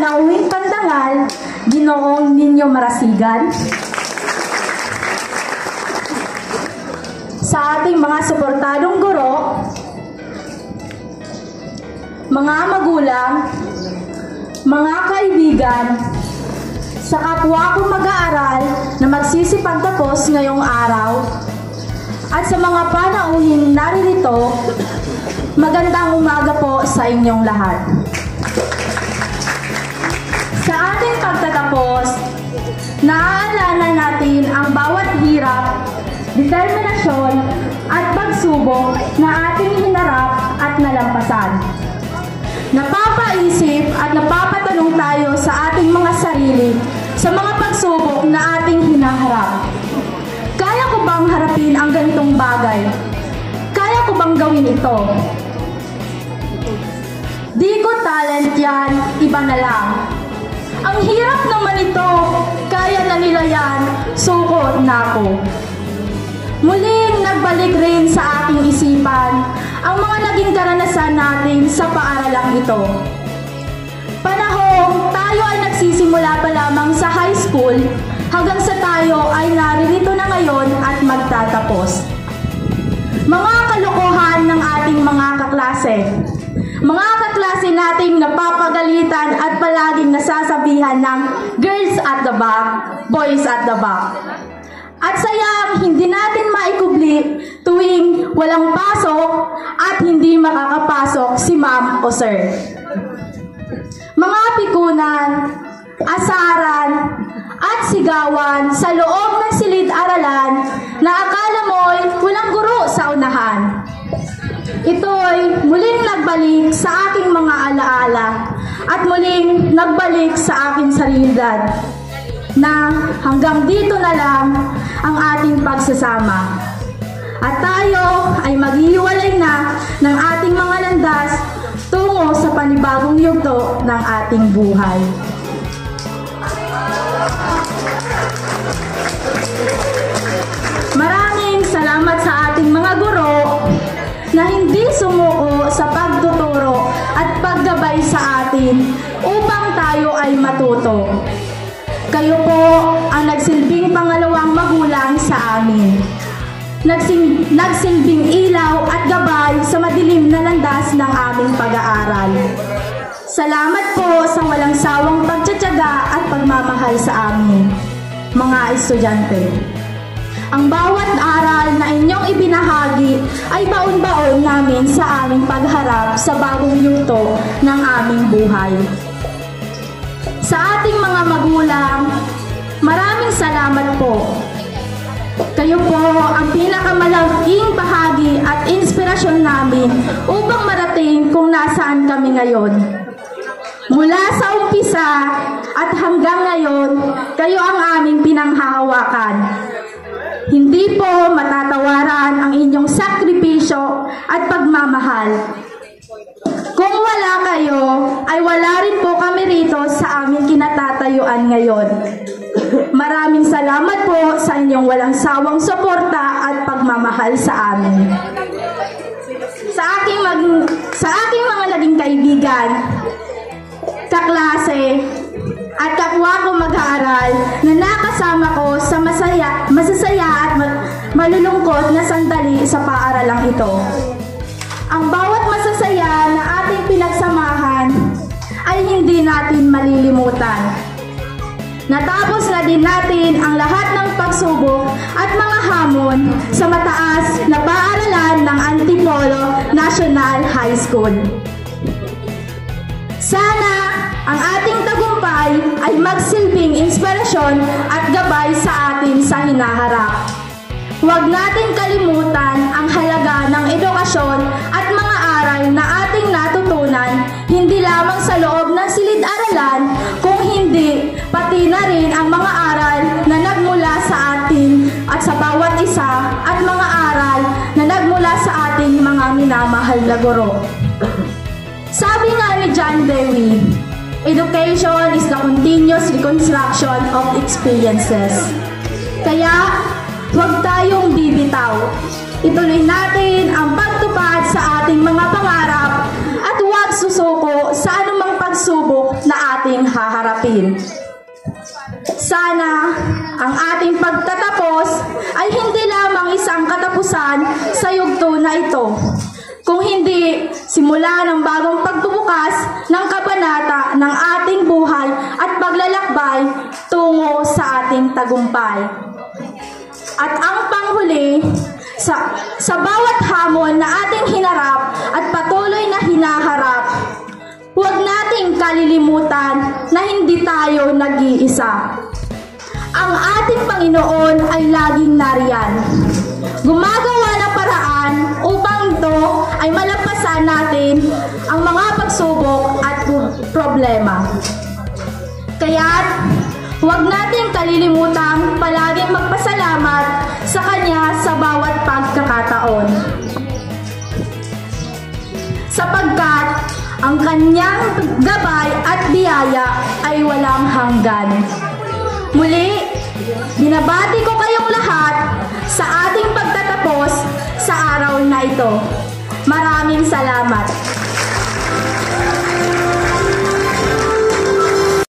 panauwing pandangal, Ginoong Ninyo Marasigan. Sa ating mga suportadong guro, mga magulang, mga kaibigan, sa kapwa kong mag-aaral na magsisipagtapos ngayong araw, at sa mga panauhing naririto, magandang umaga po sa inyong lahat. Sa ating pagtatapos, naaalala natin ang bawat hirap, determinasyon at pagsubok na ating hinarap at nalampasan. Napapaisip at napapatanong tayo sa ating mga sarili sa mga pagsubok na ating hinaharap. Kaya ko bang harapin ang ganitong bagay? Kaya ko bang gawin ito? Di ko talent yan, iba na lang. Ang hirap naman ito, kaya na nila yan, suko na ako. Muling nagbalik rin sa aking isipan ang mga naging karanasan natin sa paaralang ito. Panahong tayo ay nagsisimula pa lamang sa high school hanggang sa tayo ay naririto na ngayon at magtatapos. Mga kalokohan ng ating mga kaklase. Mga kaklase nating napapagalitan at palaging nasasabihan ng girls at the back, boys at the back. At sayang hindi natin maikubli tuwing walang pasok at hindi makakapasok si ma'am o sir. Mga pikunan, asaran, at sigawan sa loob ng silid-aralan na akala mo'y walang guro sa unahan. Ito'y muling nagbalik sa aking mga alaala at muling nagbalik sa aking salidad na hanggang dito na lang ang ating pagsasama. At tayo ay maghihiwalay na ng ating mga landas tungo sa panibagong yugto ng ating buhay. Maraming salamat sa ating mga guro na hindi sumuko sa pagtuturo at paggabay sa atin upang tayo ay matuto. Kayo po ang nagsilbing pangalawang magulang sa amin. Nagsilbing ilaw at gabay sa madilim na landas ng aming pag-aaral. Salamat po sa walang sawang pagtsatsaga at pagmamahal sa amin, mga estudyante. Ang bawat aral na inyong ibinahagi ay baon-baon namin sa aming pagharap sa bagong yugto ng aming buhay. Sa ating mga magulang, maraming salamat po. Kayo po ang pinakamalaking bahagi at inspirasyon namin upang marating kung nasaan kami ngayon. Mula sa umpisa at hanggang ngayon, kayo ang aming pinanghahawakan. Hindi po matatawaran ang inyong sakripisyo at pagmamahal. Kung wala kayo, ay wala rin po kami rito sa aming kinatatayuan ngayon. Maraming salamat po sa inyong walang sawang suporta at pagmamahal sa amin. Sa aking mga naging kaibigan, kaklase, at kapwa ko mag-aaral na nakasama ko sa masasaya at malulungkot na sandali sa paaralang ito. Ang bawat masasaya na ating pinagsamahan ay hindi natin malilimutan. Natapos na din natin ang lahat ng pagsubok at mga hamon sa mataas na paaralan ng Antipolo National High School. Sana ang ating tagumpay ay magsilbing inspirasyon at gabay sa atin sa hinaharap. Huwag natin kalimutan ang halaga ng edukasyon at mga aral na ating natutunan, hindi lamang sa loob ng silid-aralan, kung hindi, pati na rin ang mga aral na nagmula sa atin at sa bawat isa at mga aral na nagmula sa ating mga minamahal na guro. Sabi nga ni John Dewey, education is the continuous reconstruction of experiences. Kaya, huwag tayong bibitaw. Ituloy natin ang pagtupad sa ating mga pangarap at huwag susuko sa anumang pagsubok na ating natin. Sana ang ating pagtatapos ay hindi lamang isang katapusan sa yugto na ito, kung hindi simula ng bagong pagbubukas ng kabanata ng ating buhay at paglalakbay tungo sa ating tagumpay. At ang panghuli, sa bawat hamon na ating hinarap at patuloy na hinaharap, huwag nating kalilimutan na hindi tayo nag-iisa. Ang ating Panginoon ay laging nariyan, gumagawa ng paraan upang ito ay malampasan natin ang mga pagsubok at problema. Kaya't huwag nating kalilimutang palaging magpasalamat sa Kanya sa bawat pagkakataon. Sapagkat ang Kanyang gabay at biyaya ay walang hanggan. Muli, binabati ko kayong lahat sa ating pagtatapos sa araw na ito. Maraming salamat.